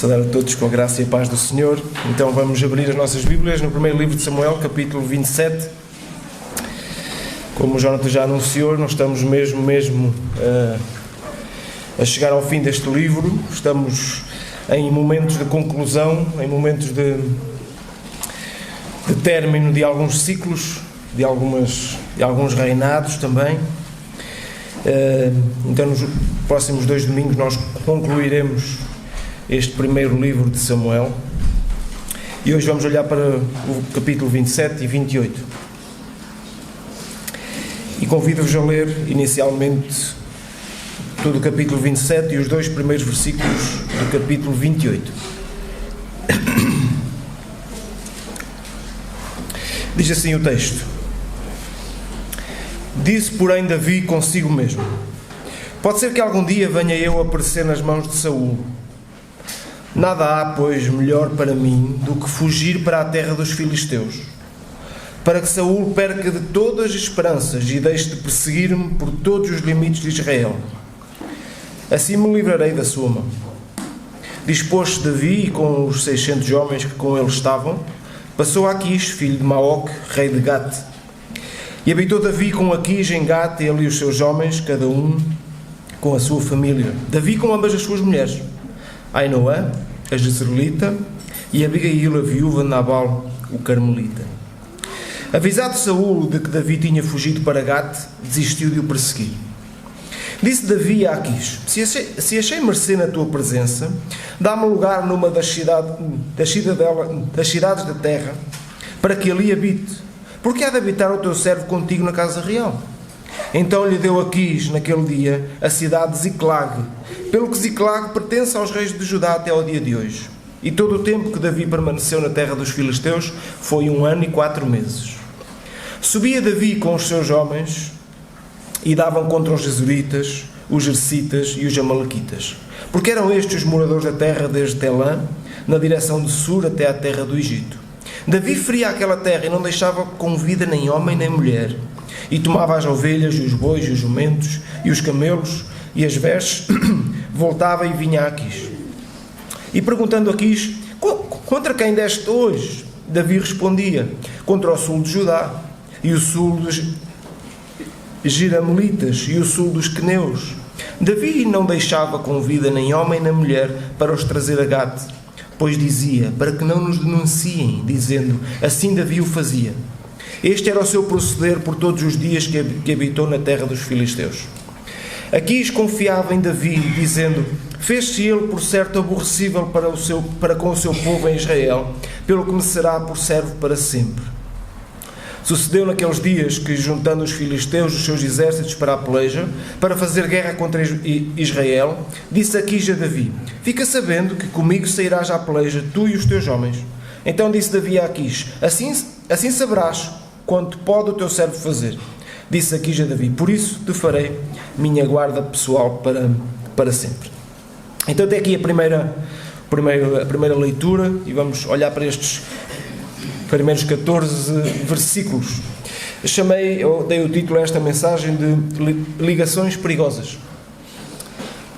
Saudar a todos com a graça e a paz do Senhor. Então vamos abrir as nossas Bíblias no primeiro livro de Samuel, capítulo 27. Como o Jonathan já anunciou, nós estamos mesmo a chegar ao fim deste livro. Estamos em momentos de conclusão, em momentos de término de alguns ciclos, de alguns reinados também. Então nos próximos 2 domingos nós concluiremos este primeiro livro de Samuel e hoje vamos olhar para o capítulo 27 e 28 e convido-vos a ler inicialmente todo o capítulo 27 e os 2 primeiros versículos do capítulo 28. Diz assim o texto: Disse, porém, Davi consigo mesmo: pode ser que algum dia venha eu a perecer nas mãos de Saul. Nada há, pois, melhor para mim do que fugir para a terra dos filisteus, para que Saul perca de todas as esperanças e deixe de perseguir-me por todos os limites de Israel. Assim me livrarei da sua mão. Dispôs-se Davi, e com os 600 homens que com ele estavam, passou a Aquis, filho de Maoque, rei de Gate. E habitou Davi com Aquis em Gate, ele e os seus homens, cada um com a sua família. Davi com ambas as suas mulheres, Ainoã, a Jezreelita, e Abigail, a viúva de Nabal, o Carmelita. Avisado Saul de que Davi tinha fugido para Gate, desistiu de o perseguir. Disse Davi a Aquis: se achei mercê na tua presença, dá-me lugar numa das cidades da terra, para que ali habite, porque há de habitar o teu servo contigo na casa real. Então lhe deu Aquis, naquele dia, a cidade de Ziclag, pelo que Ziclag pertence aos reis de Judá até ao dia de hoje. E todo o tempo que Davi permaneceu na terra dos filisteus foi 1 ano e 4 meses. Subia Davi com os seus homens e davam contra os Gesuritas, os Jersitas e os Amalequitas, porque eram estes os moradores da terra desde Telã, na direção de Sur até à terra do Egito. Davi feria aquela terra e não deixava com vida nem homem nem mulher, e tomava as ovelhas e os bois e os jumentos e os camelos e as vestes, voltava e vinha a Aquis. E perguntando a Aquis: contra quem deste hoje? Davi respondia: contra o sul de Judá, e o sul dos Giramelitas, e o sul dos Queneus. Davi não deixava com vida nem homem nem mulher para os trazer a Gate, pois dizia, para que não nos denunciem, dizendo: assim Davi o fazia. Este era o seu proceder por todos os dias que habitou na terra dos filisteus. Aquis confiava em Davi, dizendo: fez-se ele por certo aborrecível para com o seu povo em Israel, pelo que me será por servo para sempre. Sucedeu naqueles dias que, juntando os filisteus os seus exércitos para a peleja, para fazer guerra contra Israel, disse Aquis a Davi: fica sabendo que comigo sairás à peleja, tu e os teus homens. Então disse Davi a Aquis: assim saberás quanto pode o teu servo fazer. Disse Aquis a Davi: por isso te farei minha guarda pessoal para sempre. Então até aqui a primeira leitura, e vamos olhar para estes primeiros 14 versículos. Eu dei o título a esta mensagem de Ligações Perigosas.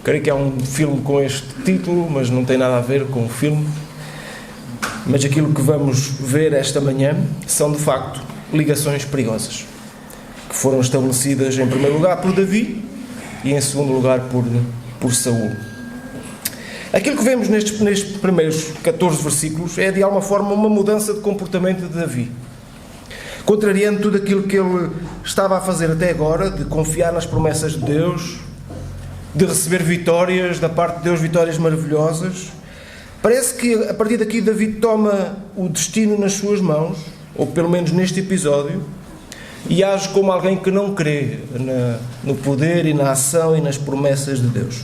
Creio que há um filme com este título, mas não tem nada a ver com o filme. Mas aquilo que vamos ver esta manhã são, de facto, ligações perigosas, que foram estabelecidas em primeiro lugar por Davi e em segundo lugar por Saul. Aquilo que vemos nestes primeiros 14 versículos é, de alguma forma, uma mudança de comportamento de Davi. Contrariando tudo aquilo que ele estava a fazer até agora, de confiar nas promessas de Deus, de receber vitórias da parte de Deus, vitórias maravilhosas, parece que a partir daqui Davi toma o destino nas suas mãos, ou pelo menos neste episódio, e age como alguém que não crê no poder e na ação e nas promessas de Deus.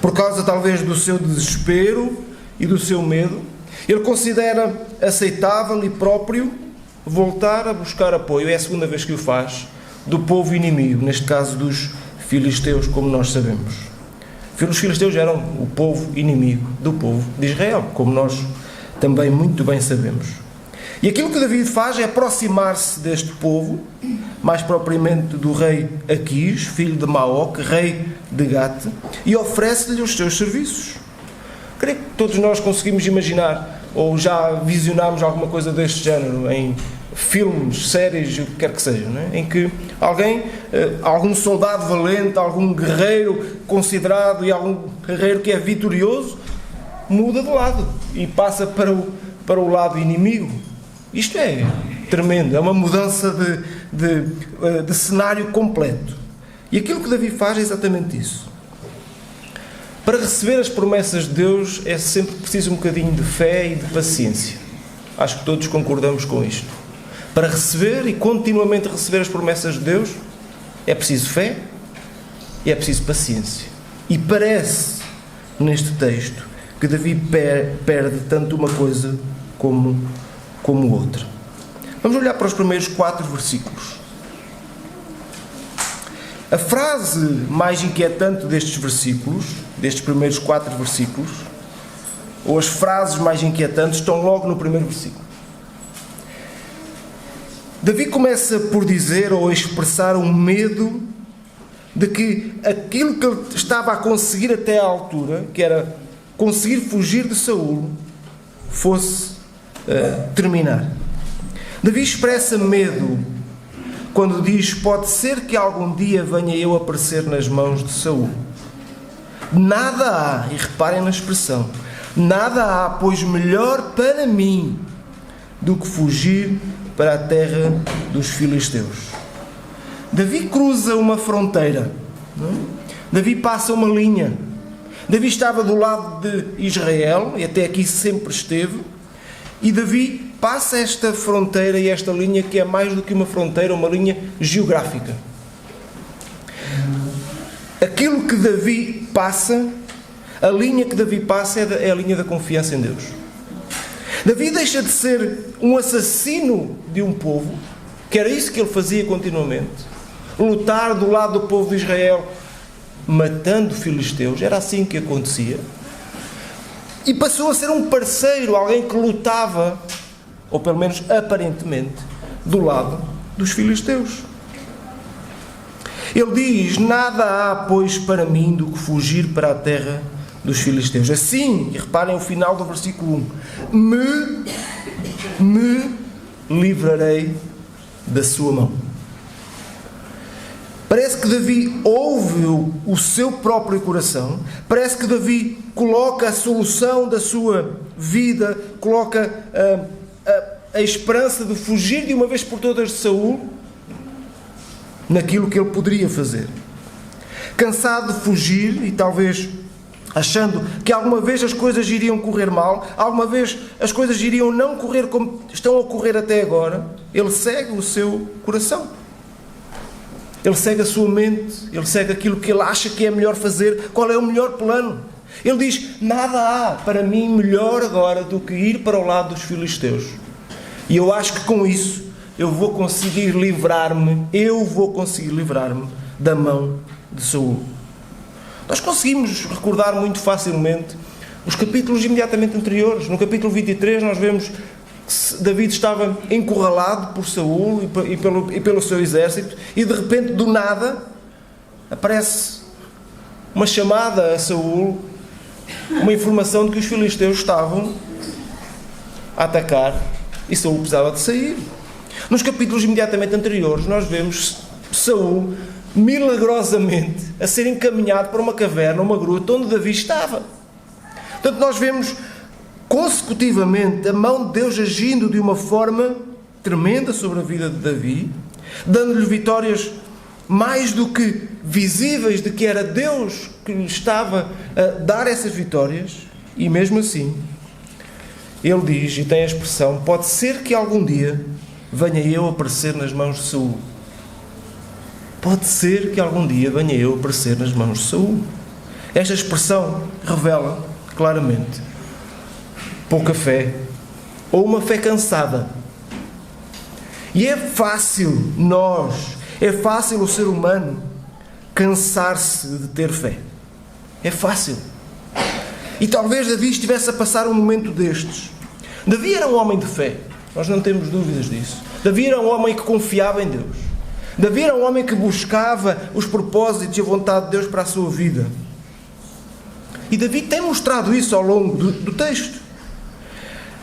Por causa talvez do seu desespero e do seu medo, ele considera aceitável e próprio voltar a buscar apoio, é a segunda vez que o faz, do povo inimigo, neste caso dos filisteus, como nós sabemos. Os filisteus eram o povo inimigo do povo de Israel, como nós também muito bem sabemos. E aquilo que Davi faz é aproximar-se deste povo, mais propriamente do rei Aquis, filho de Maoque, rei de Gate, e oferece-lhe os seus serviços. Creio que todos nós conseguimos imaginar, ou já visionámos alguma coisa deste género em filmes, séries, o que quer que seja, não é? Em que algum soldado valente, algum guerreiro considerado e algum guerreiro que é vitorioso, muda de lado e passa para o lado inimigo. Isto é tremendo, é uma mudança de cenário completo. E aquilo que Davi faz é exatamente isso. Para receber as promessas de Deus é sempre preciso um bocadinho de fé e de paciência. Acho que todos concordamos com isto. Para receber e continuamente receber as promessas de Deus é preciso fé e é preciso paciência. E parece, neste texto, que Davi perde tanto uma coisa como outra. Vamos olhar para os primeiros 4 versículos. A frase mais inquietante destes versículos, destes primeiros 4 versículos, ou as frases mais inquietantes, estão logo no primeiro versículo. Davi começa por dizer ou expressar um medo de que aquilo que ele estava a conseguir até à altura, que era conseguir fugir de Saul, fosse terminar. Davi expressa medo quando diz: pode ser que algum dia venha eu aparecer nas mãos de Saul. Nada há, e reparem na expressão, nada há, pois melhor para mim do que fugir para a terra dos filisteus. Davi cruza uma fronteira, não é? Davi passa uma linha. Davi estava do lado de Israel, e até aqui sempre esteve, e Davi passa esta fronteira e esta linha que é mais do que uma fronteira, uma linha geográfica. Aquilo que Davi passa, a linha que Davi passa é a linha da confiança em Deus. Davi deixa de ser um assassino de um povo, que era isso que ele fazia continuamente, lutar do lado do povo de Israel, matando filisteus, era assim que acontecia, e passou a ser um parceiro, alguém que lutava, ou pelo menos aparentemente, do lado dos filisteus. Ele diz: nada há, pois, para mim do que fugir para a terra dos filisteus. Assim, e reparem o final do versículo 1, me livrarei da sua mão. Parece que Davi ouve o seu próprio coração, parece que Davi coloca a solução da sua vida, coloca a esperança de fugir de uma vez por todas de Saul naquilo que ele poderia fazer. Cansado de fugir e talvez achando que alguma vez as coisas iriam correr mal, alguma vez as coisas iriam não correr como estão a correr até agora, ele segue o seu coração. Ele segue a sua mente, ele segue aquilo que ele acha que é melhor fazer, qual é o melhor plano. Ele diz: nada há para mim melhor agora do que ir para o lado dos filisteus. E eu acho que com isso eu vou conseguir livrar-me da mão de Saul. Nós conseguimos recordar muito facilmente os capítulos imediatamente anteriores. No capítulo 23 nós vemos que David estava encurralado por Saul e pelo seu exército, e de repente, do nada, aparece uma chamada a Saul, uma informação de que os filisteus estavam a atacar e Saul precisava de sair. Nos capítulos imediatamente anteriores nós vemos Saul milagrosamente a ser encaminhado para uma caverna, uma gruta onde Davi estava. Portanto, nós vemos consecutivamente a mão de Deus agindo de uma forma tremenda sobre a vida de Davi, dando-lhe vitórias mais do que visíveis de que era Deus que lhe estava a dar essas vitórias. E mesmo assim ele diz, e tem a expressão: pode ser que algum dia venha eu aparecer nas mãos de Saul. Pode ser que algum dia venha eu aparecer nas mãos de Saul. Esta expressão revela claramente pouca fé, ou uma fé cansada. E é fácil o ser humano cansar-se de ter fé. É fácil. E talvez Davi estivesse a passar um momento destes. Davi era um homem de fé, nós não temos dúvidas disso. Davi era um homem que confiava em Deus. Davi era um homem que buscava os propósitos e a vontade de Deus para a sua vida. E Davi tem mostrado isso ao longo do texto.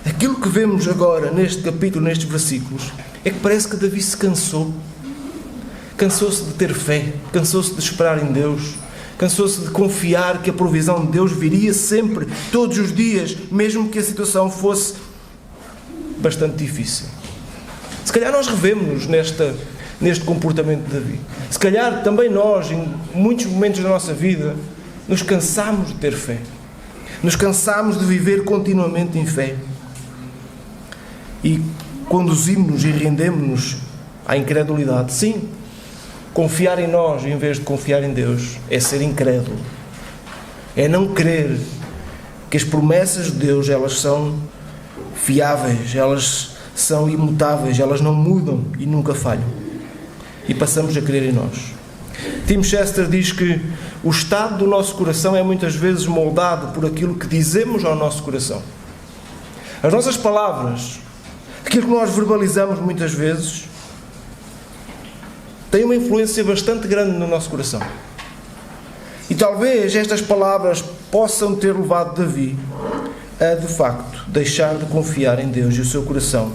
Aquilo que vemos agora neste capítulo, nestes versículos, é que parece que Davi se cansou. Cansou-se de ter fé, cansou-se de esperar em Deus, cansou-se de confiar que a provisão de Deus viria sempre, todos os dias, mesmo que a situação fosse bastante difícil. Se calhar nós revemos-nos neste comportamento de Davi. Se calhar também nós, em muitos momentos da nossa vida, nos cansamos de ter fé. Nos cansamos de viver continuamente em fé. E conduzimos-nos e rendemos-nos à incredulidade. Sim, confiar em nós em vez de confiar em Deus é ser incrédulo. É não crer que as promessas de Deus, elas são fiáveis, elas são imutáveis, elas não mudam e nunca falham. E passamos a crer em nós. Tim Chester diz que o estado do nosso coração é muitas vezes moldado por aquilo que dizemos ao nosso coração. As nossas palavras, aquilo que nós verbalizamos muitas vezes, tem uma influência bastante grande no nosso coração. E talvez estas palavras possam ter levado Davi a, de facto, deixar de confiar em Deus e o seu coração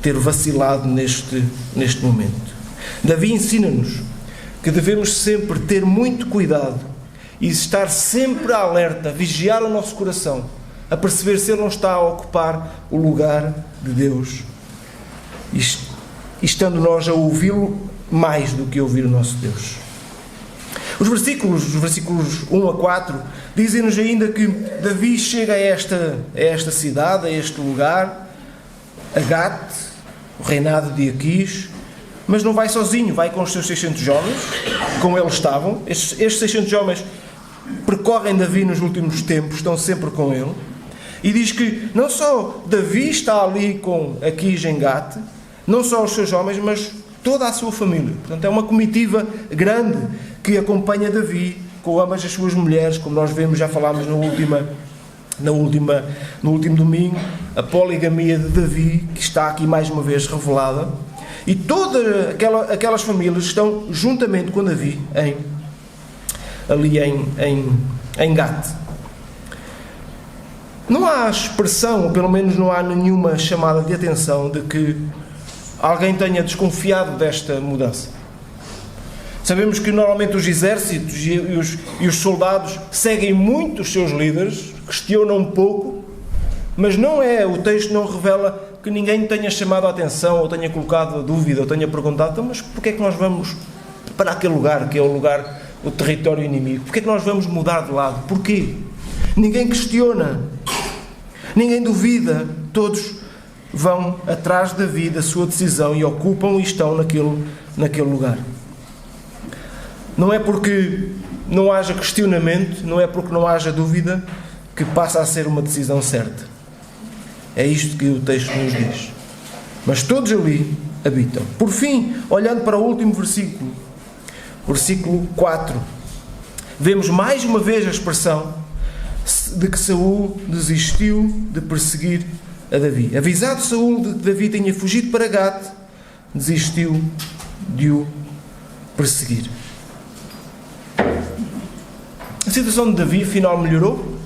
ter vacilado neste momento. Davi ensina-nos que devemos sempre ter muito cuidado e estar sempre alerta, vigiar o nosso coração, a perceber se ele não está a ocupar o lugar de Deus, e estando nós a ouvi-lo mais do que ouvir o nosso Deus. Os versículos 1 a 4, dizem-nos ainda que Davi chega a esta cidade, a este lugar, a Gat, o reinado de Aquis, mas não vai sozinho, vai com os seus 600 homens, com ele estavam. Estes 600 homens percorrem Davi nos últimos tempos, estão sempre com ele, e diz que não só Davi está ali com Aquis em Gat, não só os seus homens, mas toda a sua família. Portanto, é uma comitiva grande que acompanha Davi, com ambas as suas mulheres, como nós vemos, já falámos no último domingo, a poligamia de Davi, que está aqui mais uma vez revelada, e todas aquelas famílias estão juntamente com Davi ali em Gat. Não há expressão, ou pelo menos não há nenhuma chamada de atenção de que alguém tenha desconfiado desta mudança. Sabemos que normalmente os exércitos e os soldados seguem muito os seus líderes, questionam um pouco, mas o texto não revela que ninguém tenha chamado a atenção, ou tenha colocado a dúvida, ou tenha perguntado: então, mas porquê é que nós vamos para aquele lugar, que é o território inimigo? Porquê é que nós vamos mudar de lado? Porquê? Ninguém questiona, ninguém duvida, todos vão atrás de Davi, da sua decisão, e ocupam e estão naquele lugar. Não é porque não haja questionamento, não é porque não haja dúvida, que passa a ser uma decisão certa. É isto que o texto nos diz. Mas todos ali habitam. Por fim, olhando para o último versículo, versículo 4, vemos mais uma vez a expressão de que Saul desistiu de perseguir a Davi. Avisado Saul de que Davi tinha fugido para Gat, desistiu de o perseguir. A situação de Davi afinal melhorou?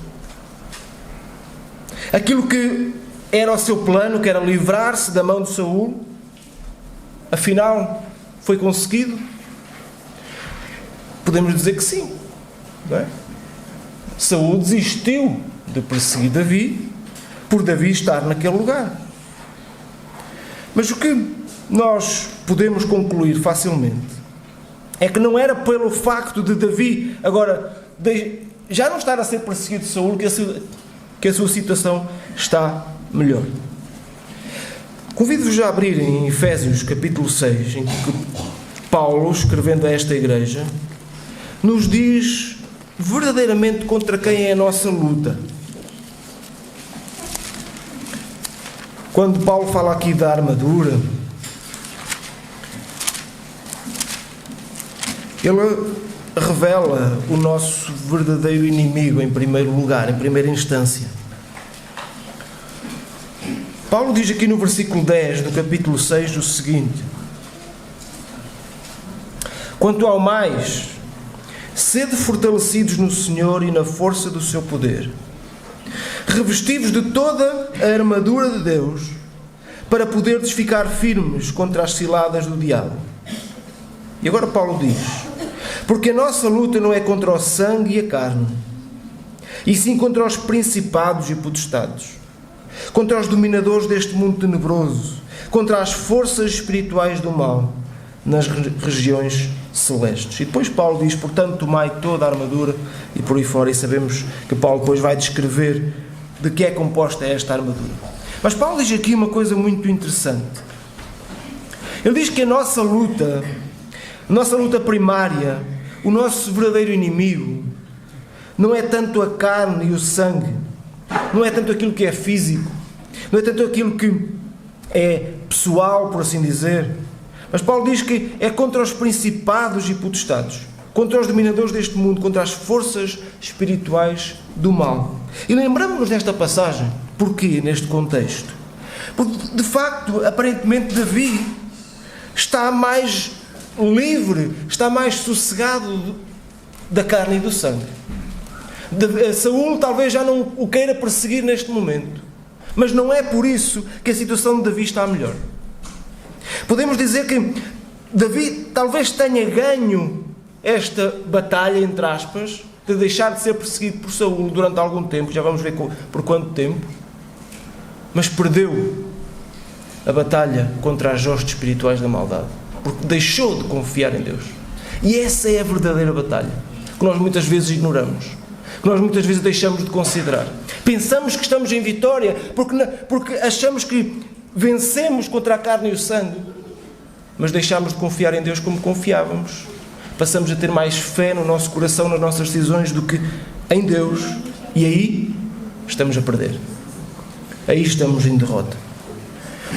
Aquilo que era o seu plano, que era livrar-se da mão de Saul, afinal foi conseguido? Podemos dizer que sim, não é? Saul desistiu de perseguir Davi por Davi estar naquele lugar. Mas o que nós podemos concluir facilmente é que não era pelo facto de Davi agora já não estar a ser perseguido de Saul que a sua situação está melhor. Convido-vos a abrir em Efésios capítulo 6, em que Paulo, escrevendo a esta igreja, nos diz verdadeiramente contra quem é a nossa luta. Quando Paulo fala aqui da armadura, ele revela o nosso verdadeiro inimigo em primeiro lugar, em primeira instância. Paulo diz aqui no versículo 10 do capítulo 6 o seguinte: quanto ao mais, Sede fortalecidos no Senhor e na força do seu poder, revestidos de toda a armadura de Deus, para poderdes ficar firmes contra as ciladas do diabo. E agora Paulo diz: porque a nossa luta não é contra o sangue e a carne, e sim contra os principados e potestades, contra os dominadores deste mundo tenebroso, contra as forças espirituais do mal nas regiões celestes. E depois Paulo diz: portanto, tomai toda a armadura, e por aí fora, e sabemos que Paulo depois vai descrever de que é composta esta armadura. Mas Paulo diz aqui uma coisa muito interessante. Ele diz que a nossa luta primária, o nosso verdadeiro inimigo, não é tanto a carne e o sangue, não é tanto aquilo que é físico, não é tanto aquilo que é pessoal, por assim dizer. Mas Paulo diz que é contra os principados e potestades, contra os dominadores deste mundo, contra as forças espirituais do mal. E lembramos-nos desta passagem. Porquê neste contexto? Porque, de facto, aparentemente Davi está mais livre, está mais sossegado da carne e do sangue. Saúl talvez já não o queira perseguir neste momento, mas não é por isso que a situação de Davi está melhor. Podemos dizer que Davi talvez tenha ganho esta batalha, entre aspas, de deixar de ser perseguido por Saúl durante algum tempo, já vamos ver por quanto tempo, mas perdeu a batalha contra as hostes espirituais da maldade, porque deixou de confiar em Deus. E essa é a verdadeira batalha, que nós muitas vezes ignoramos, que nós muitas vezes deixamos de considerar. Pensamos que estamos em vitória, porque achamos que vencemos contra a carne e o sangue, mas deixamos de confiar em Deus como confiávamos. Passamos a ter mais fé no nosso coração, nas nossas decisões, do que em Deus, e aí estamos a perder. Aí estamos em derrota.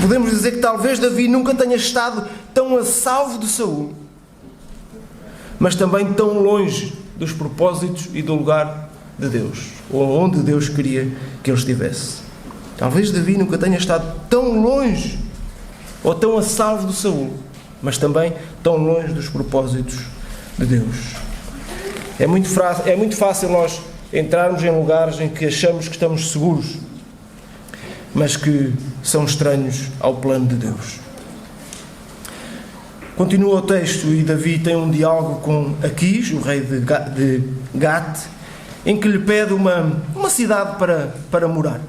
Podemos dizer que talvez Davi nunca tenha estado tão a salvo de Saúl, mas também tão longe dos propósitos e do lugar de Deus, ou onde Deus queria que ele estivesse. Talvez Davi nunca tenha estado tão longe ou tão a salvo de Saúl, mas também tão longe dos propósitos de Deus. É muito fácil nós entrarmos em lugares em que achamos que estamos seguros, mas que são estranhos ao plano de Deus. Continua o texto e Davi tem um diálogo com Aquis, o rei de Gat, em que lhe pede uma cidade para morar.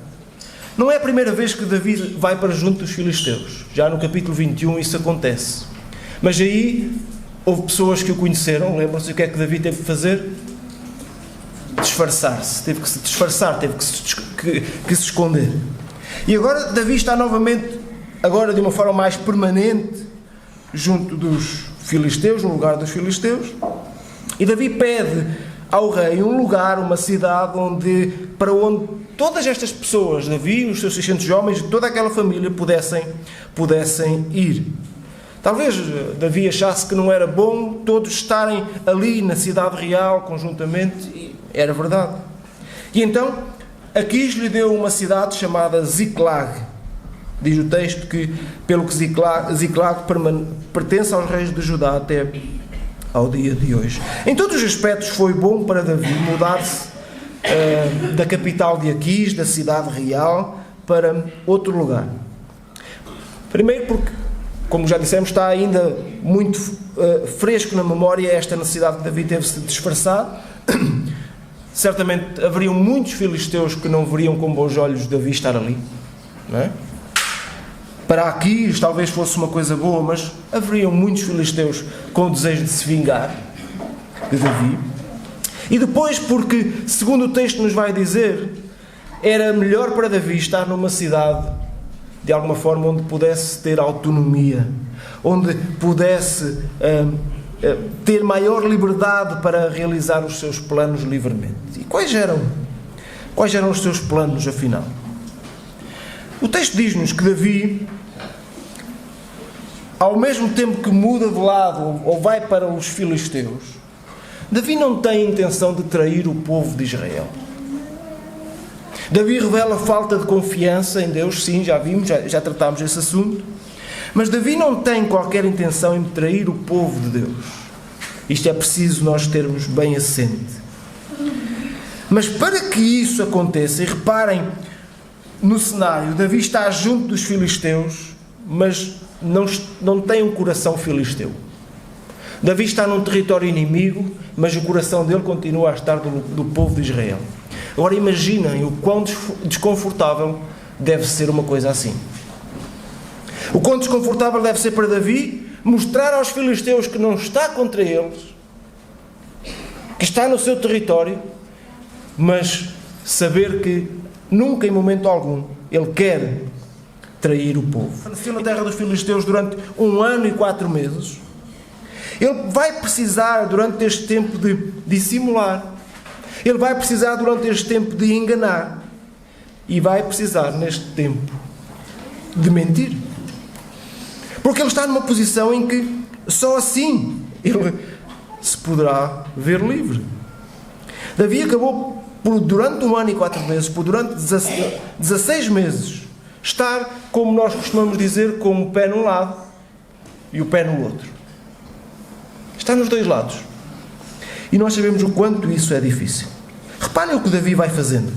Não é a primeira vez que Davi vai para junto dos filisteus. Já no capítulo 21 isso acontece. Mas aí houve pessoas que o conheceram. Lembram-se o que é que Davi teve que fazer? Disfarçar-se. Teve que se disfarçar, teve que se esconder. E agora Davi está novamente, agora de uma forma mais permanente, junto dos filisteus, no lugar dos filisteus. E Davi pede ao rei um lugar, uma cidade para onde todas estas pessoas, Davi, os seus 600 homens, toda aquela família pudessem ir. Talvez Davi achasse que não era bom todos estarem ali na cidade real conjuntamente, e era verdade. E então Aquis lhe deu uma cidade chamada Ziclag. Diz o texto que, pelo que Ziclag pertence aos reis de Judá até ao dia de hoje. Em todos os aspectos foi bom para Davi mudar-se da capital de Aquis, da cidade real, para outro lugar. Primeiro porque, como já dissemos, está ainda muito fresco na memória esta necessidade que Davi teve de se disfarçar. Certamente haveriam muitos filisteus que não veriam com bons olhos Davi estar ali, não é? Para Aquis talvez fosse uma coisa boa, mas haveriam muitos filisteus com o desejo de se vingar de Davi. E depois porque, segundo o texto nos vai dizer, era melhor para Davi estar numa cidade, de alguma forma, onde pudesse ter autonomia, onde pudesse ter maior liberdade para realizar os seus planos livremente. E quais eram os seus planos, afinal? O texto diz-nos que Davi, ao mesmo tempo que muda de lado ou vai para os filisteus, Davi não tem a intenção de trair o povo de Israel. Davi revela falta de confiança em Deus, sim, já vimos, já tratámos esse assunto, mas Davi não tem qualquer intenção em trair o povo de Deus. Isto é preciso nós termos bem assente. Mas para que isso aconteça, e reparem no cenário, Davi está junto dos filisteus, mas não tem um coração filisteu. Davi está num território inimigo, mas o coração dele continua a estar do povo de Israel. Agora imaginem o quão desconfortável deve ser uma coisa assim. O quão desconfortável deve ser para Davi mostrar aos filisteus que não está contra eles, que está no seu território, mas saber que nunca, em momento algum, ele quer trair o povo. Permaneceu na terra dos filisteus durante 1 ano e 4 meses. Ele vai precisar, durante este tempo, de dissimular. Ele vai precisar, durante este tempo, de enganar. E vai precisar, neste tempo, de mentir. Porque ele está numa posição em que só assim ele se poderá ver livre. Davi acabou por, durante 1 ano e 4 meses, por durante 16 meses, estar, como nós costumamos dizer, com o pé num lado e o pé no outro. Está nos dois lados. E nós sabemos o quanto isso é difícil. Reparem o que Davi vai fazendo.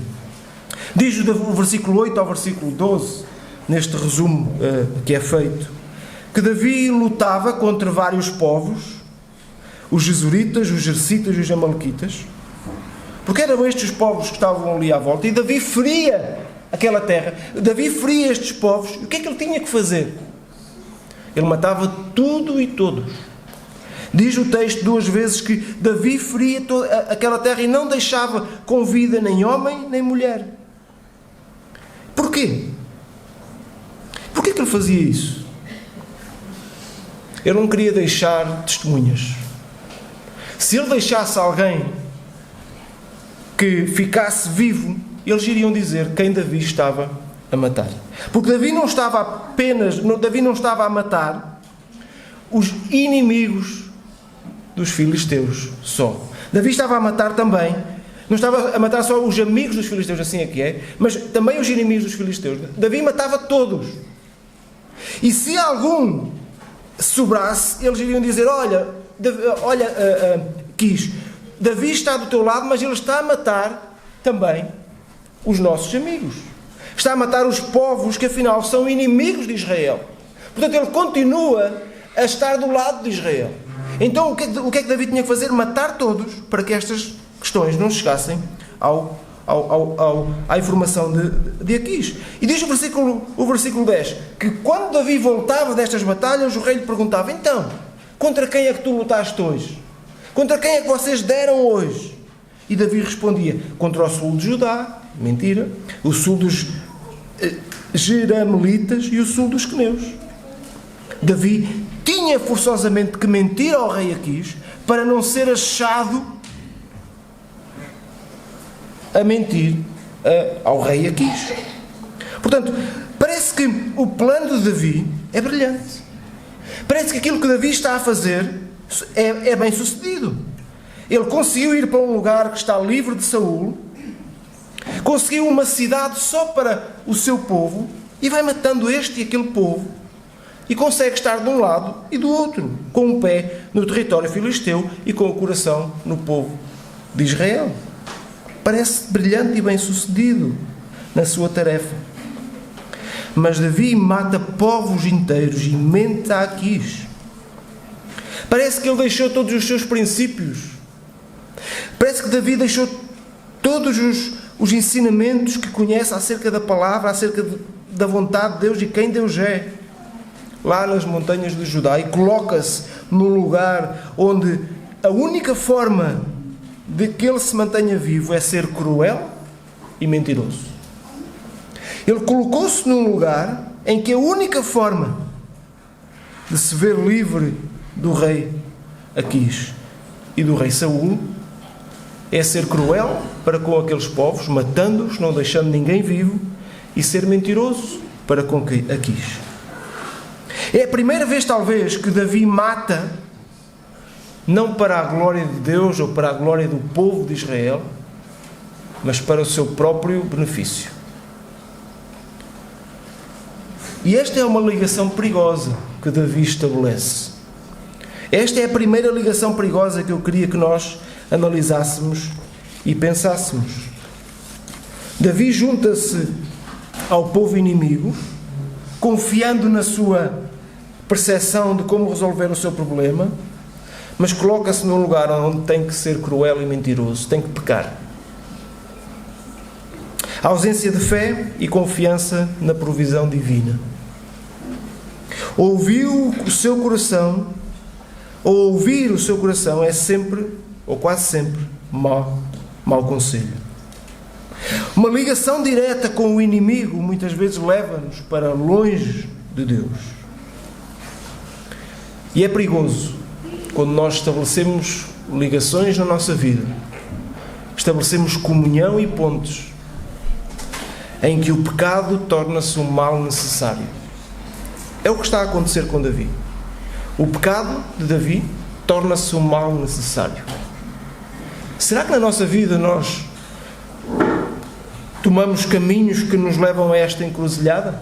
Diz o versículo 8 ao versículo 12, neste resumo que é feito, que Davi lutava contra vários povos, os Gesuritas, os Jersitas e os Amalequitas, porque eram estes os povos que estavam ali à volta, e Davi feria aquela terra. Davi feria estes povos. E o que é que ele tinha que fazer? Ele matava tudo e todos. Diz o texto 2 vezes que Davi feria toda aquela terra e não deixava com vida nem homem nem mulher. Porquê? Porquê que ele fazia isso? Ele não queria deixar testemunhas. Se ele deixasse alguém que ficasse vivo, eles iriam dizer quem Davi estava a matar. Porque Davi não estava a matar os inimigos dos filisteus só. Davi estava a matar também, não estava a matar só os amigos dos filisteus, assim é que é, mas também os inimigos dos filisteus. Davi matava todos. E se algum sobrasse, eles iriam dizer, olha, Quis, Davi está do teu lado, mas ele está a matar também os nossos amigos. Está a matar os povos que afinal são inimigos de Israel. Portanto, ele continua a estar do lado de Israel. Então, o que é que Davi tinha que fazer? Matar todos, para que estas questões não chegassem à informação de Aquis. E diz o versículo 10, que quando Davi voltava destas batalhas, o rei lhe perguntava, então, contra quem é que tu lutaste hoje? Contra quem é que vocês deram hoje? E Davi respondia, contra o sul de Judá, mentira, o sul dos Jeramelitas e o sul dos Queneus. Davi tinha forçosamente que mentir ao rei Aquis para não ser achado a mentir ao rei Aquis. Portanto, parece que o plano de Davi é brilhante. Parece que aquilo que Davi está a fazer é bem sucedido. Ele conseguiu ir para um lugar que está livre de Saul, conseguiu uma cidade só para o seu povo e vai matando este e aquele povo e consegue estar de um lado e do outro, com o pé no território filisteu e com o coração no povo de Israel. Parece brilhante e bem sucedido na sua tarefa. Mas Davi mata povos inteiros e mente a Aquis. Parece que ele deixou todos os seus princípios. Parece que Davi deixou todos os ensinamentos que conhece acerca da palavra, acerca da vontade de Deus e quem Deus é, lá nas montanhas de Judá, e coloca-se no lugar onde a única forma de que ele se mantenha vivo é ser cruel e mentiroso. Ele colocou-se num lugar em que a única forma de se ver livre do rei Aquis e do rei Saul é ser cruel para com aqueles povos, matando-os, não deixando ninguém vivo, e ser mentiroso para com Aquis. É a primeira vez, talvez, que Davi mata, não para a glória de Deus ou para a glória do povo de Israel, mas para o seu próprio benefício. E esta é uma ligação perigosa que Davi estabelece. Esta é a primeira ligação perigosa que eu queria que nós analisássemos e pensássemos. Davi junta-se ao povo inimigo, confiando na sua percepção de como resolver o seu problema, mas coloca-se num lugar onde tem que ser cruel e mentiroso, tem que pecar. A ausência de fé e confiança na provisão divina. Ouvir o seu coração é sempre, ou quase sempre, mau conselho. Uma ligação direta com o inimigo muitas vezes leva-nos para longe de Deus. E é perigoso quando nós estabelecemos ligações na nossa vida, estabelecemos comunhão e pontos em que o pecado torna-se um mal necessário. É o que está a acontecer com Davi. O pecado de Davi torna-se um mal necessário. Será que na nossa vida nós tomamos caminhos que nos levam a esta encruzilhada?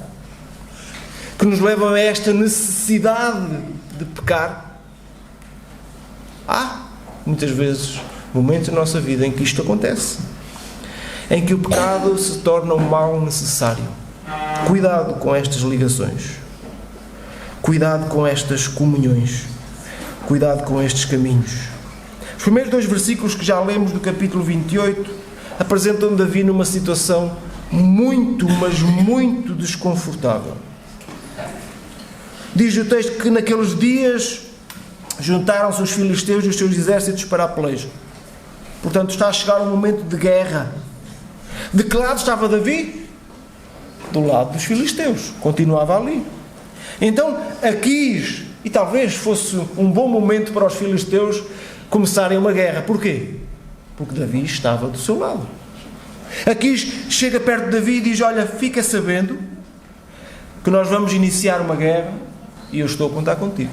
Que nos levam a esta necessidade de pecar? Há, muitas vezes, momentos na nossa vida em que isto acontece. Em que o pecado se torna um mal necessário. Cuidado com estas ligações. Cuidado com estas comunhões. Cuidado com estes caminhos. Os primeiros 2 versículos que já lemos do capítulo 28 apresentam Davi numa situação muito, mas muito desconfortável. Diz o texto que naqueles dias juntaram-se os filisteus e os seus exércitos para a peleja. Portanto, está a chegar um momento de guerra. De que lado estava Davi? Do lado dos filisteus. Continuava ali. Então, aqui, e talvez fosse um bom momento para os filisteus começarem uma guerra. Porquê? Porque Davi estava do seu lado. Aqui chega perto de Davi e diz: olha, fica sabendo que nós vamos iniciar uma guerra e eu estou a contar contigo.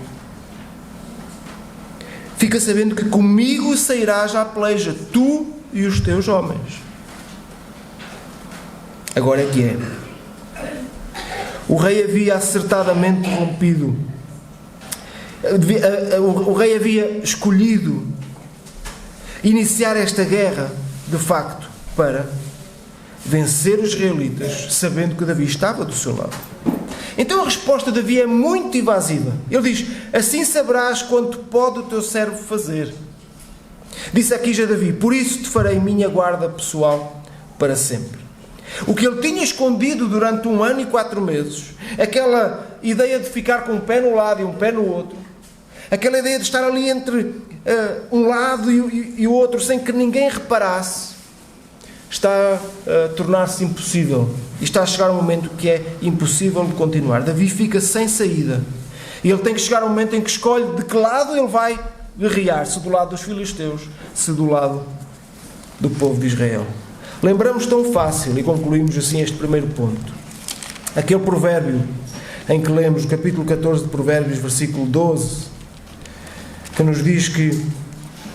Fica sabendo que comigo sairás à peleja, tu e os teus homens. Agora é que é. O rei havia acertadamente rompido. O rei havia escolhido iniciar esta guerra, de facto, para vencer os israelitas, sabendo que Davi estava do seu lado. Então a resposta de Davi é muito evasiva. Ele diz: assim saberás quanto pode o teu servo fazer. Disse aqui já Davi: por isso te farei minha guarda pessoal para sempre. O que ele tinha escondido durante 1 ano e 4 meses, aquela ideia de ficar com um pé no lado e um pé no outro, aquela ideia de estar ali entre um lado e o outro sem que ninguém reparasse, está a tornar-se impossível. E está a chegar um momento que é impossível de continuar. Davi fica sem saída. E ele tem que chegar um momento em que escolhe de que lado ele vai guerrear, se do lado dos filisteus, se do lado do povo de Israel. Lembramos tão fácil, e concluímos assim este primeiro ponto, aquele provérbio em que lemos, capítulo 14 de Provérbios, versículo 12, que nos diz que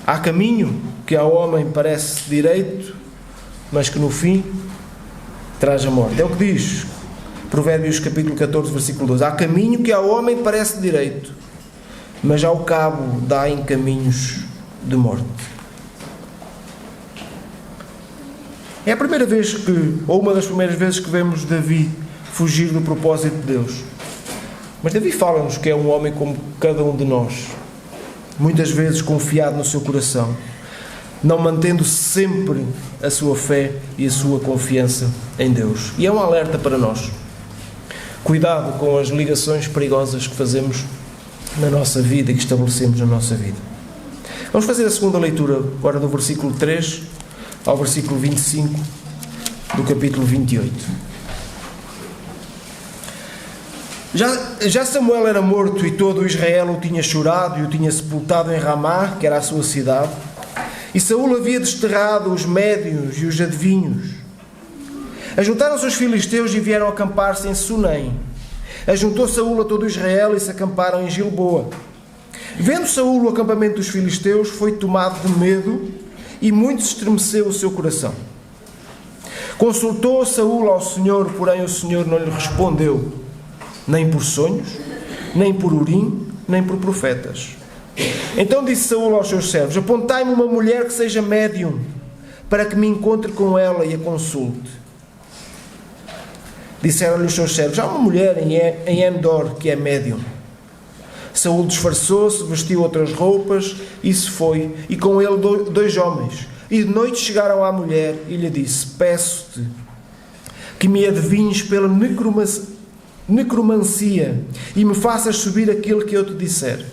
há caminho que ao homem parece direito, mas que no fim traz a morte. É o que diz Provérbios capítulo 14, versículo 12. Há caminho que ao homem parece direito, mas ao cabo dá em caminhos de morte. É a primeira vez que, ou uma das primeiras vezes que vemos Davi fugir do propósito de Deus. Mas Davi fala-nos que é um homem como cada um de nós, muitas vezes confiado no seu coração, não mantendo sempre a sua fé e a sua confiança em Deus. E é um alerta para nós. Cuidado com as ligações perigosas que fazemos na nossa vida e que estabelecemos na nossa vida. Vamos fazer a segunda leitura agora do versículo 3 ao versículo 25 do capítulo 28. Já Samuel era morto e todo o Israel o tinha chorado e o tinha sepultado em Ramá, que era a sua cidade. E Saúl havia desterrado os médios e os adivinhos. Ajuntaram-se os filisteus e vieram acampar-se em Sunem. Ajuntou Saúl a todo Israel e se acamparam em Gilboa. Vendo Saúl o acampamento dos filisteus, foi tomado de medo e muito se estremeceu o seu coração. Consultou Saúl ao Senhor, porém o Senhor não lhe respondeu, nem por sonhos, nem por Urim, nem por profetas. Então disse Saúl aos seus servos: apontai-me uma mulher que seja médium, para que me encontre com ela e a consulte. Disseram-lhe os seus servos: há uma mulher em Endor que é médium. Saúl disfarçou-se, vestiu outras roupas e se foi, e com ele dois homens. E de noite chegaram à mulher e lhe disse: peço-te que me adivinhes pela necromancia e me faças subir aquilo que eu te disser.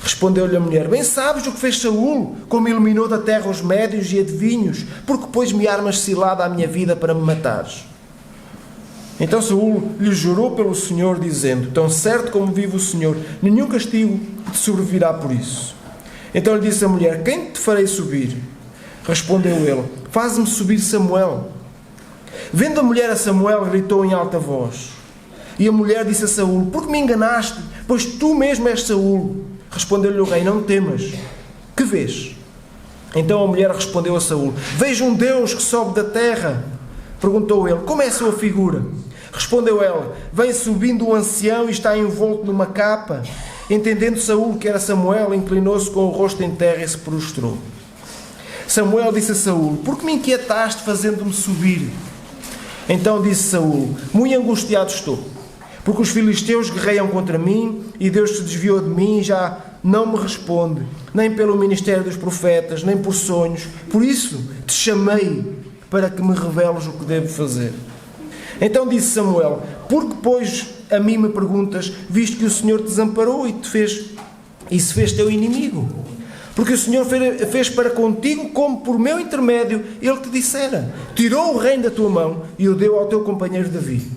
Respondeu-lhe a mulher: bem sabes o que fez Saúl, como iluminou da terra os médios e adivinhos, porque pôs-me armas cilada à minha vida para me matares. Então Saúl lhe jurou pelo Senhor, dizendo: tão certo como vive o Senhor, nenhum castigo te sobrevirá por isso. Então lhe disse a mulher: quem te farei subir? Respondeu ele: faz-me subir Samuel. Vendo a mulher a Samuel, gritou em alta voz. E a mulher disse a Saúl: por que me enganaste? Pois tu mesmo és Saúl. Respondeu-lhe o rei: não temas. Que vês? Então a mulher respondeu a Saúl: vejo um Deus que sobe da terra. Perguntou ele: como é a sua figura? Respondeu ela: vem subindo um ancião e está envolto numa capa. Entendendo Saúl que era Samuel, inclinou-se com o rosto em terra e se prostrou. Samuel disse a Saúl: por que me inquietaste fazendo-me subir? Então disse Saúl: muito angustiado estou, porque os filisteus guerreiam contra mim, e Deus se desviou de mim e já não me responde, nem pelo ministério dos profetas, nem por sonhos. Por isso te chamei, para que me reveles o que devo fazer. Então disse Samuel: por que, pois, a mim me perguntas, visto que o Senhor te desamparou e se fez teu inimigo? Porque o Senhor fez para contigo como por meu intermédio Ele te dissera. Tirou o reino da tua mão e o deu ao teu companheiro Davi.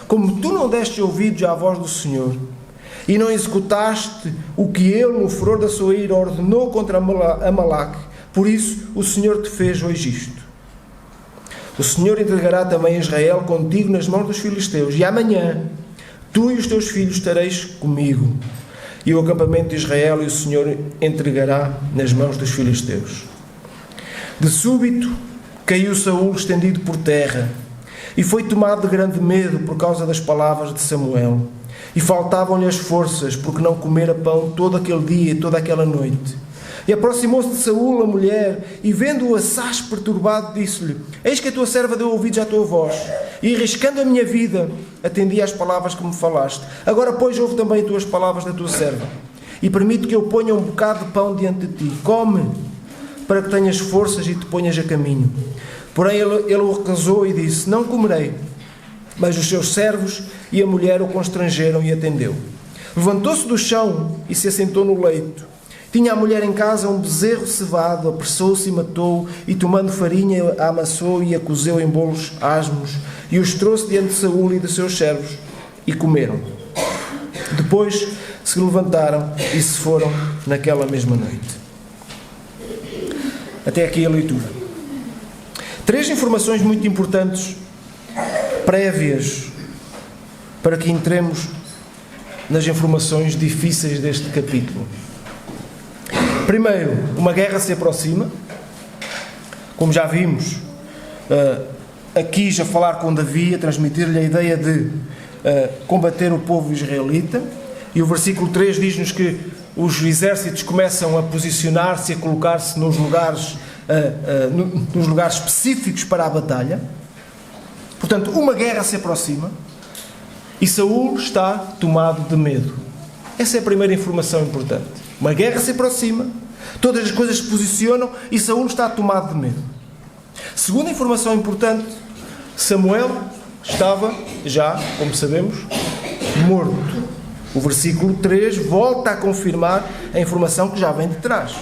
Como tu não deste ouvidos à voz do Senhor, e não executaste o que Ele, no furor da sua ira, ordenou contra Amaleque, por isso o Senhor te fez hoje isto. O Senhor entregará também Israel contigo nas mãos dos filisteus, e amanhã tu e os teus filhos estareis comigo, e o acampamento de Israel e o Senhor entregará nas mãos dos filisteus. De súbito caiu Saúl estendido por terra, e foi tomado de grande medo por causa das palavras de Samuel, e faltavam-lhe as forças, porque não comera pão todo aquele dia e toda aquela noite. E aproximou-se de Saúl a mulher, e vendo-o assaz perturbado, disse-lhe: eis que a tua serva deu ouvidos à tua voz, e arriscando a minha vida, atendi às palavras que me falaste. Agora, pois, ouve também as tuas palavras da tua serva, e permite que eu ponha um bocado de pão diante de ti. Come, para que tenhas forças e te ponhas a caminho. Porém ele o recusou e disse: não comerei. Mas os seus servos e a mulher o constrangeram e atendeu. Levantou-se do chão e se assentou no leito. Tinha a mulher em casa um bezerro cevado, apressou-se e matou-o, e tomando farinha a amassou e a cozeu em bolos asmos, e os trouxe diante de Saúl e de seus servos, e comeram. Depois se levantaram e se foram naquela mesma noite. Até aqui a leitura. 3 informações muito importantes, prévias, para que entremos nas informações difíceis deste capítulo. Primeiro, uma guerra se aproxima, como já vimos, aqui já falar com Davi, a transmitir-lhe a ideia de combater o povo israelita, e o versículo 3 diz-nos que os exércitos começam a posicionar-se, a colocar-se nos lugares específicos para a batalha. Portanto, uma guerra se aproxima, e Saúl está tomado de medo. Essa é a primeira informação importante. Uma guerra se aproxima, todas as coisas se posicionam e Saúl está tomado de medo. Segunda informação importante: Samuel estava já, como sabemos, morto. O versículo 3 volta a confirmar a informação que já vem de trás.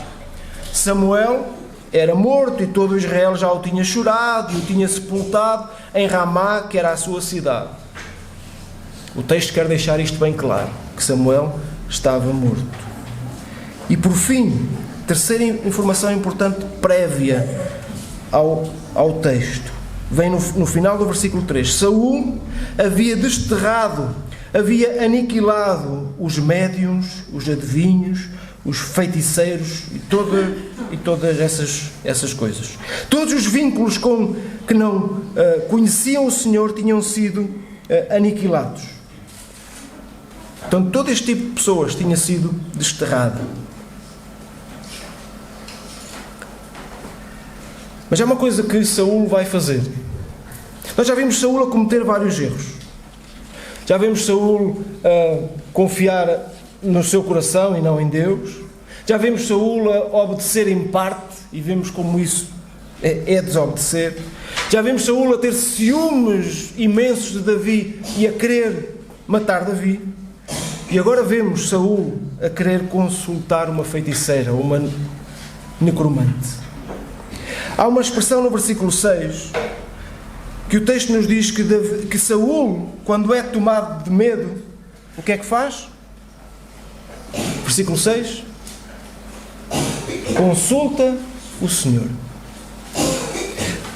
Samuel era morto e todo Israel já o tinha chorado e o tinha sepultado em Ramá, que era a sua cidade. O texto quer deixar isto bem claro, que Samuel estava morto. E por fim, terceira informação importante prévia ao texto, vem no final do versículo 3. Saúl havia desterrado, havia aniquilado os médiuns, os adivinhos, os feiticeiros e todas essas coisas. Todos os vínculos que não conheciam o Senhor tinham sido aniquilados. Então todo este tipo de pessoas tinha sido desterrado. Mas há uma coisa que Saul vai fazer. Nós já vimos Saul a cometer vários erros. Já vimos Saul a confiar no seu coração e não em Deus. Já vimos Saul a obedecer em parte e vemos como isso é desobedecer. Já vimos Saul a ter ciúmes imensos de Davi e a querer matar Davi. E agora vemos Saul a querer consultar uma feiticeira, uma necromante. Há uma expressão no versículo 6 que o texto nos diz que Saul, quando é tomado de medo, o que é que faz? Versículo 6. Consulta o Senhor.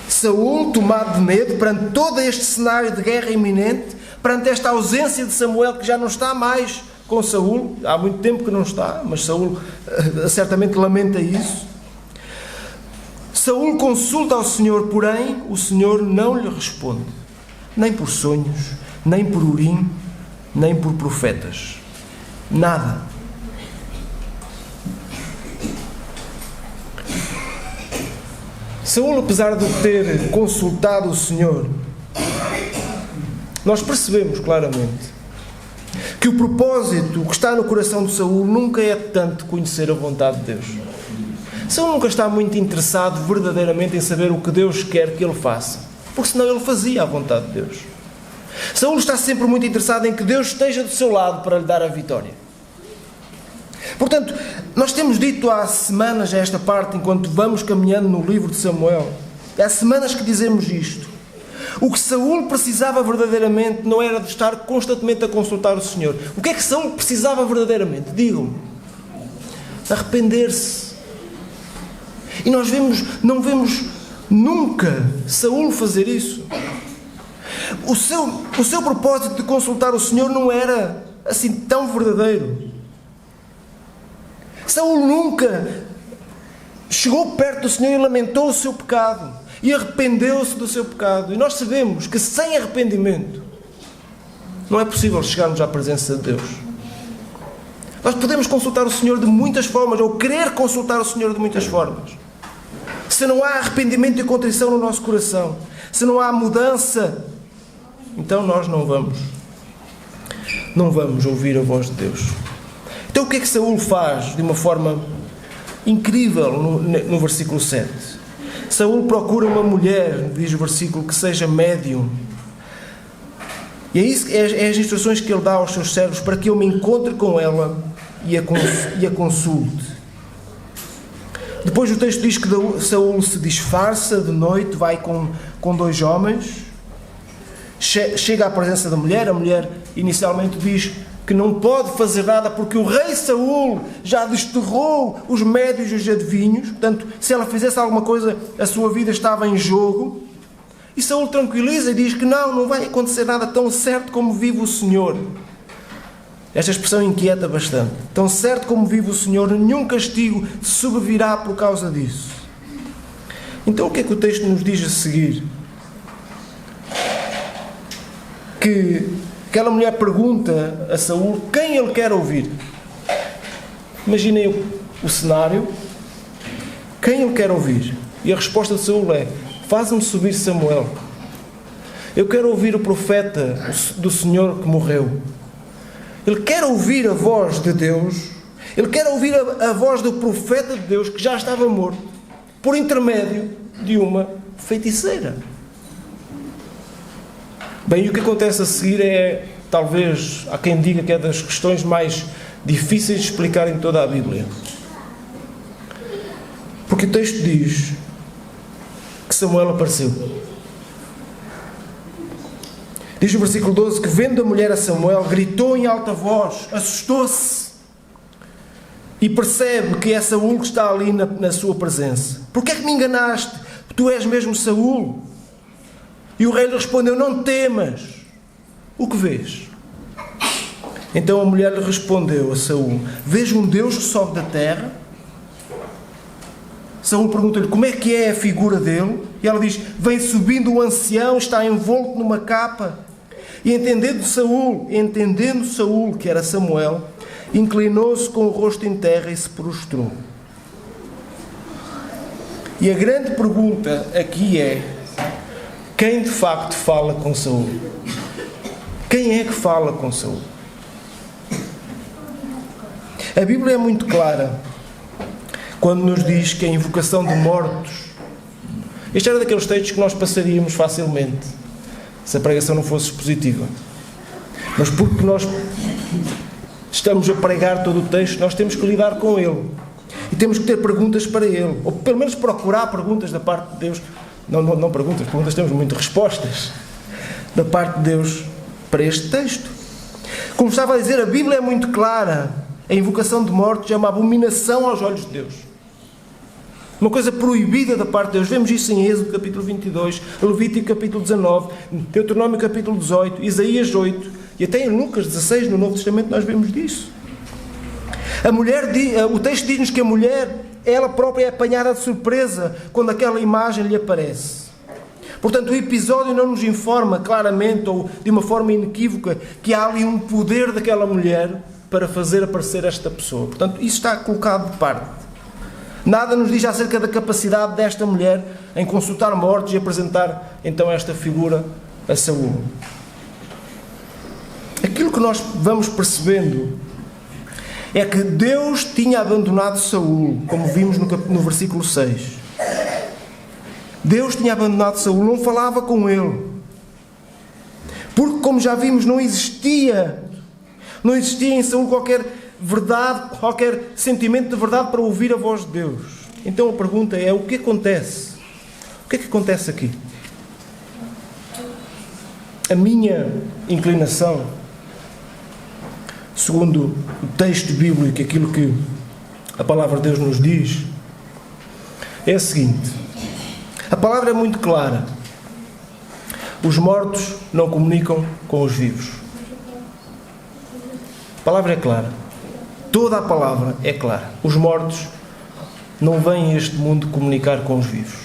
Saul, tomado de medo, perante todo este cenário de guerra iminente, perante esta ausência de Samuel, que já não está mais com Saul, há muito tempo que não está, mas Saul certamente lamenta isso. Saul consulta ao Senhor, porém o Senhor não lhe responde, nem por sonhos, nem por Urim, nem por profetas. Nada. Saul, apesar de ter consultado o Senhor, nós percebemos claramente que o propósito que está no coração de Saul nunca é tanto conhecer a vontade de Deus. Saul nunca está muito interessado verdadeiramente em saber o que Deus quer que ele faça, porque senão ele fazia a vontade de Deus. Saul está sempre muito interessado em que Deus esteja do seu lado para lhe dar a vitória. Portanto, nós temos dito há semanas a esta parte, enquanto vamos caminhando no livro de Samuel, há semanas que dizemos isto. O que Saul precisava verdadeiramente não era de estar constantemente a consultar o Senhor. O que é que Saul precisava verdadeiramente? Digam-me. Arrepender-se. E nós não vemos nunca Saul fazer isso. O seu propósito de consultar o Senhor não era assim tão verdadeiro. Saul nunca chegou perto do Senhor e lamentou o seu pecado e arrependeu-se do seu pecado. E nós sabemos que sem arrependimento não é possível chegarmos à presença de Deus. Nós podemos consultar o Senhor de muitas formas, ou querer consultar o Senhor de muitas formas. Se não há arrependimento e contrição no nosso coração, se não há mudança, então nós não vamos ouvir a voz de Deus. Então o que é que Saul faz de uma forma incrível no versículo 7? Saul procura uma mulher, diz o versículo, que seja médium. E é as instruções que ele dá aos seus servos para que eu me encontre com ela e a consulte. Depois o texto diz que Saul se disfarça de noite, vai com dois homens, chega à presença da mulher. A mulher inicialmente diz que não pode fazer nada porque o rei Saul já desterrou os médios e os adivinhos. Portanto, se ela fizesse alguma coisa, a sua vida estava em jogo. E Saul tranquiliza e diz que não vai acontecer nada, tão certo como vive o Senhor. Esta expressão inquieta bastante. Tão certo como vive o Senhor, nenhum castigo sobrevirá por causa disso. Então o que é que o texto nos diz a seguir? Que aquela mulher pergunta a Saul quem ele quer ouvir. Imaginem o cenário. Quem ele quer ouvir? E a resposta de Saul é: faz-me subir Samuel. Eu quero ouvir o profeta do Senhor que morreu. Ele quer ouvir a voz de Deus. Ele quer ouvir a voz do profeta de Deus que já estava morto, por intermédio de uma feiticeira. Bem, e o que acontece a seguir é, talvez, há quem diga que é das questões mais difíceis de explicar em toda a Bíblia. Porque o texto diz que Samuel apareceu. Diz o versículo 12 que, vendo a mulher a Samuel, gritou em alta voz, assustou-se e percebe que é Saul que está ali na sua presença. Porquê é que me enganaste? Tu és mesmo Saul? E o rei lhe respondeu: não temas, o que vês? Então a mulher lhe respondeu a Saul: vejo um Deus que sobe da terra. Saul pergunta-lhe como é que é a figura dele, e ela diz: vem subindo o ancião, está envolto numa capa. E entendendo Saul que era Samuel, inclinou-se com o rosto em terra e se prostrou. E a grande pergunta aqui é: quem de facto fala com Saul? Quem é que fala com Saul? A Bíblia é muito clara quando nos diz que a invocação de mortos... Este era daqueles textos que nós passaríamos facilmente se a pregação não fosse expositiva. Mas porque nós estamos a pregar todo o texto, nós temos que lidar com ele. E temos que ter perguntas para ele. Ou pelo menos procurar perguntas da parte de Deus. Não perguntas temos muito, respostas da parte de Deus para este texto. Como estava a dizer, a Bíblia é muito clara. A invocação de mortos é uma abominação aos olhos de Deus. Uma coisa proibida da parte de Deus. Vemos isso em Êxodo capítulo 22, Levítico capítulo 19, Deuteronômio capítulo 18, Isaías 8 e até em Lucas 16 no Novo Testamento nós vemos disso. O texto diz-nos que a mulher, ela própria é apanhada de surpresa quando aquela imagem lhe aparece. Portanto, o episódio não nos informa claramente ou de uma forma inequívoca que há ali um poder daquela mulher para fazer aparecer esta pessoa. Portanto, isso está colocado de parte. Nada nos diz acerca da capacidade desta mulher em consultar mortos e apresentar então esta figura a Saul. Aquilo que nós vamos percebendo é que Deus tinha abandonado Saul, como vimos no versículo 6. Deus tinha abandonado Saul, não falava com ele. Porque, como já vimos, não existia em Saul qualquer verdade, qualquer sentimento de verdade para ouvir a voz de Deus. Então a pergunta é: o que acontece? O que é que acontece aqui? A minha inclinação, segundo o texto bíblico, aquilo que a palavra de Deus nos diz, é a seguinte: a palavra é muito clara. Os mortos não comunicam com os vivos. A palavra é clara. Toda a palavra é clara. Os mortos não vêm a este mundo comunicar com os vivos.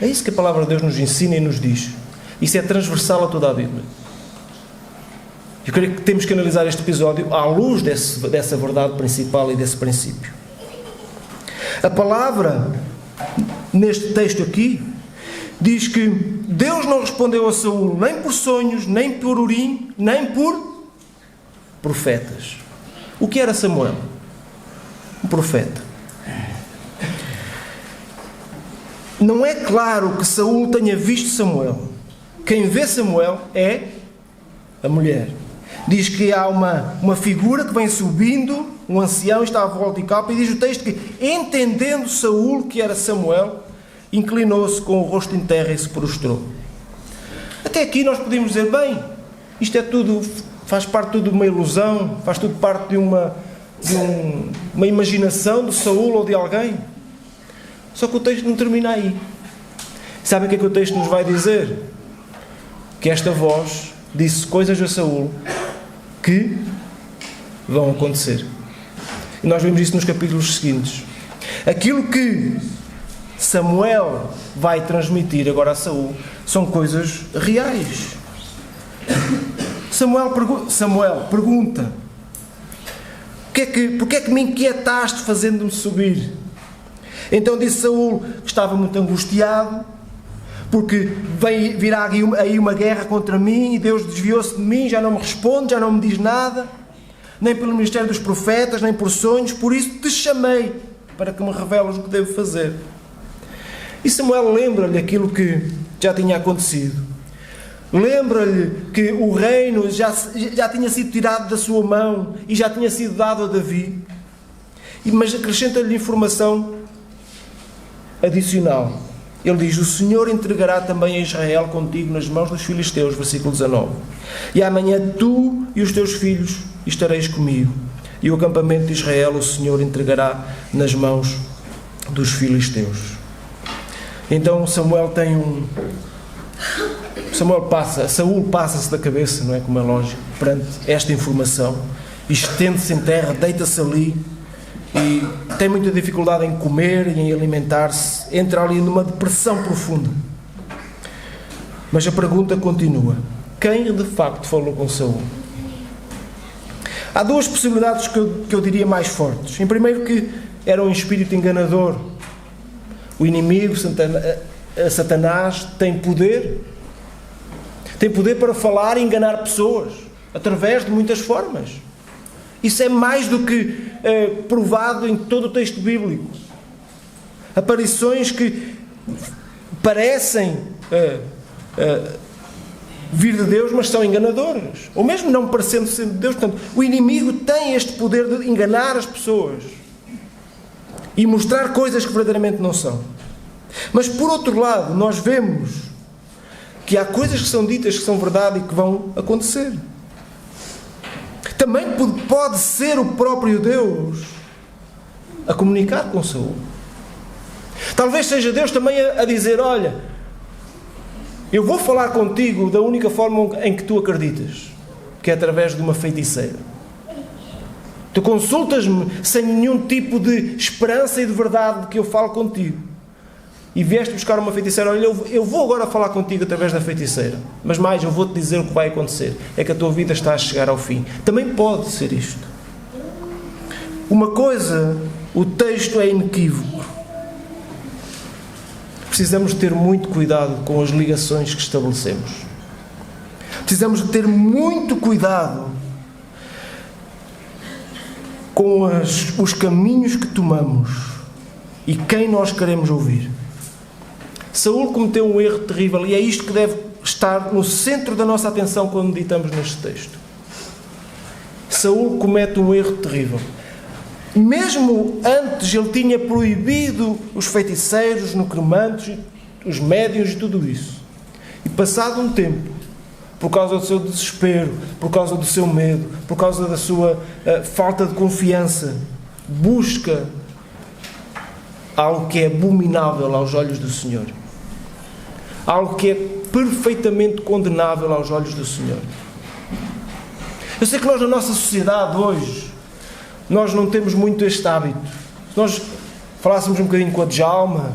É isso que a palavra de Deus nos ensina e nos diz. Isso é transversal a toda a Bíblia. Eu creio que temos que analisar este episódio à luz dessa verdade principal e desse princípio. A palavra, neste texto aqui, diz que Deus não respondeu a Saul nem por sonhos, nem por urim, nem por profetas. O que era Samuel? Um profeta. Não é claro que Saul tenha visto Samuel. Quem vê Samuel é a mulher. Diz que há uma figura que vem subindo, um ancião está à volta e capa, e diz o texto que, entendendo Saul que era Samuel, inclinou-se com o rosto em terra e se prostrou. Até aqui nós podemos dizer: bem, isto é tudo, faz parte tudo de uma ilusão, faz tudo parte de uma imaginação de Saul ou de alguém. Só que o texto não termina aí. Sabem o que é que o texto nos vai dizer? Que esta voz disse coisas a Saul que vão acontecer. E nós vemos isso nos capítulos seguintes. Aquilo que Samuel vai transmitir agora a Saul são coisas reais. Samuel pergunta: porque é que me inquietaste fazendo-me subir? Então disse Saul que estava muito angustiado, porque virá aí uma guerra contra mim e Deus desviou-se de mim, já não me responde, já não me diz nada, nem pelo ministério dos profetas, nem por sonhos, por isso te chamei para que me reveles o que devo fazer. E Samuel lembra-lhe aquilo que já tinha acontecido. Lembra-lhe que o reino já tinha sido tirado da sua mão e já tinha sido dado a Davi. Mas acrescenta-lhe informação adicional. Ele diz: o Senhor entregará também a Israel contigo nas mãos dos filisteus, versículo 19. E amanhã tu e os teus filhos estareis comigo, e o acampamento de Israel o Senhor entregará nas mãos dos filisteus. Então Saul passa-se da cabeça, não é, como é lógico, perante esta informação, estende-se em terra, deita-se ali e tem muita dificuldade em comer e em alimentar-se, entra ali numa depressão profunda. Mas a pergunta continua: quem de facto falou com Saul? Há duas possibilidades que eu diria mais fortes. Em primeiro, que era um espírito enganador, O inimigo, Satanás, tem poder para falar e enganar pessoas, através de muitas formas. Isso é mais do que provado em todo o texto bíblico. Aparições que parecem vir de Deus, mas são enganadoras. Ou mesmo não parecendo ser de Deus. Portanto, o inimigo tem este poder de enganar as pessoas e mostrar coisas que verdadeiramente não são. Mas, por outro lado, nós vemos que há coisas que são ditas que são verdade e que vão acontecer. Também pode ser o próprio Deus a comunicar com Saul. Talvez seja Deus também a dizer: olha, eu vou falar contigo da única forma em que tu acreditas, que é através de uma feiticeira. Tu consultas-me sem nenhum tipo de esperança e de verdade de que eu falo contigo. E vieste buscar uma feiticeira. Olha, eu vou agora falar contigo através da feiticeira. Mas mais, eu vou-te dizer o que vai acontecer. É que a tua vida está a chegar ao fim. Também pode ser isto. Uma coisa, o texto é inequívoco. Precisamos ter muito cuidado com as ligações que estabelecemos. Precisamos de ter muito cuidado com os caminhos que tomamos e quem nós queremos ouvir. Saul cometeu um erro terrível e é isto que deve estar no centro da nossa atenção quando meditamos neste texto. Saul comete um erro terrível. Mesmo antes ele tinha proibido os feiticeiros, os necromantes, os médiuns e tudo isso. E passado um tempo, por causa do seu desespero, por causa do seu medo, por causa da sua falta de confiança, busca algo que é abominável aos olhos do Senhor. Algo que é perfeitamente condenável aos olhos do Senhor. Eu sei que nós, na nossa sociedade hoje, nós não temos muito este hábito. Se nós falássemos um bocadinho com a Djalma,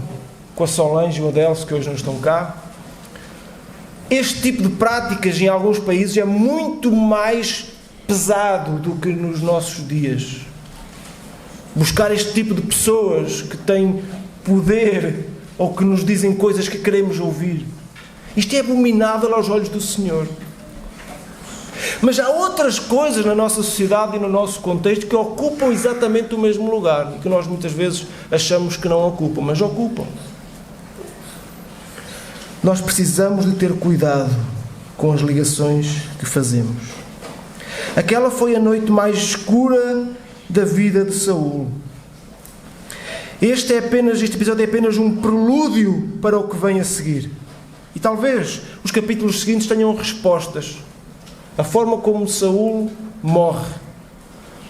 com a Solange e o Adelso, que hoje não estão cá, este tipo de práticas em alguns países é muito mais pesado do que nos nossos dias. Buscar este tipo de pessoas que têm poder ou que nos dizem coisas que queremos ouvir. Isto é abominável aos olhos do Senhor. Mas há outras coisas na nossa sociedade e no nosso contexto que ocupam exatamente o mesmo lugar e que nós muitas vezes achamos que não ocupam, mas ocupam. Nós precisamos de ter cuidado com as ligações que fazemos. Aquela foi a noite mais escura da vida de Saul. Este episódio é apenas um prelúdio para o que vem a seguir. E talvez os capítulos seguintes tenham respostas. A forma como Saul morre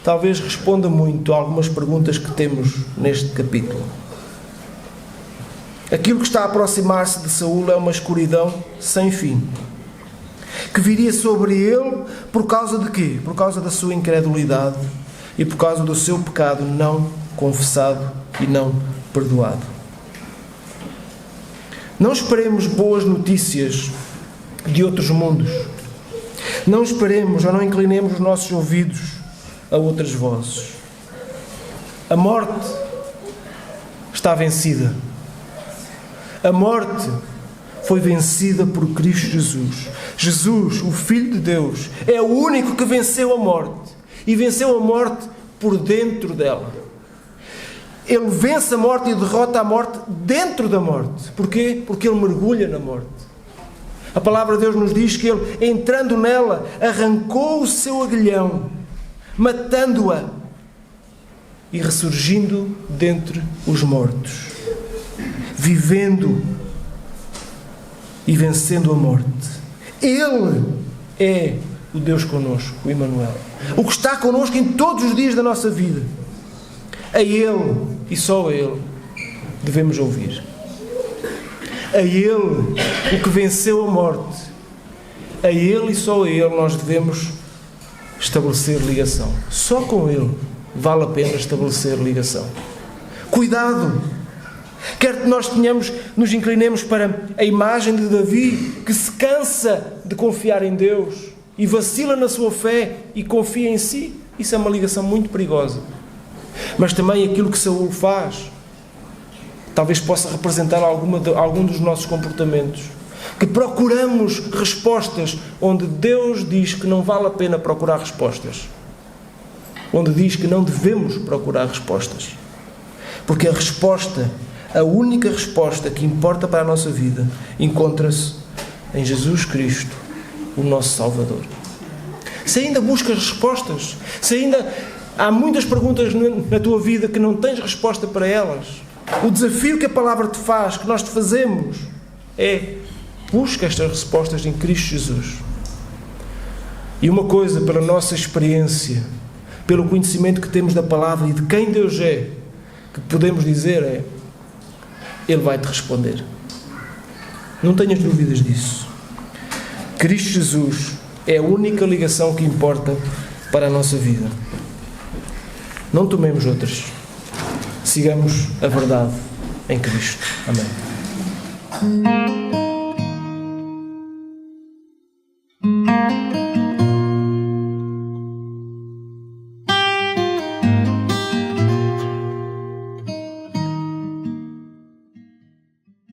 talvez responda muito a algumas perguntas que temos neste capítulo. Aquilo que está a aproximar-se de Saul é uma escuridão sem fim, que viria sobre ele por causa de quê? Por causa da sua incredulidade e por causa do seu pecado não confessado e não perdoado. Não esperemos boas notícias de outros mundos. Não esperemos ou não inclinemos os nossos ouvidos a outras vozes. A morte está vencida. A morte foi vencida por Cristo Jesus. Jesus, o Filho de Deus, é o único que venceu a morte. E venceu a morte por dentro dela. Ele vence a morte e derrota a morte dentro da morte. Porquê? Porque ele mergulha na morte. A palavra de Deus nos diz que ele, entrando nela, arrancou o seu aguilhão, matando-a e ressurgindo dentre os mortos, vivendo e vencendo a morte. Ele é o Deus connosco, o Emmanuel, o que está connosco em todos os dias da nossa vida. A Ele, e só a Ele, devemos ouvir. A Ele, o que venceu a morte. A Ele e só a Ele nós devemos estabelecer ligação. Só com Ele vale a pena estabelecer ligação. Cuidado! Quer que nós nos inclinemos para a imagem de Davi, que se cansa de confiar em Deus e vacila na sua fé e confia em si. Isso é uma ligação muito perigosa. Mas também aquilo que Saul faz, talvez possa representar algum dos nossos comportamentos, que procuramos respostas onde Deus diz que não vale a pena procurar respostas, onde diz que não devemos procurar respostas, porque a única resposta que importa para a nossa vida encontra-se em Jesus Cristo, o nosso Salvador. Se ainda buscas respostas, se ainda há muitas perguntas na tua vida que não tens resposta para elas, o desafio que a palavra te faz, que nós te fazemos, é: busca estas respostas em Cristo Jesus. E uma coisa, pela nossa experiência, pelo conhecimento que temos da palavra e de quem Deus é, que podemos dizer é: Ele vai te responder. Não tenhas dúvidas disso. Cristo Jesus é a única ligação que importa para a nossa vida. Não tomemos outras. Sigamos a verdade em Cristo. Amém.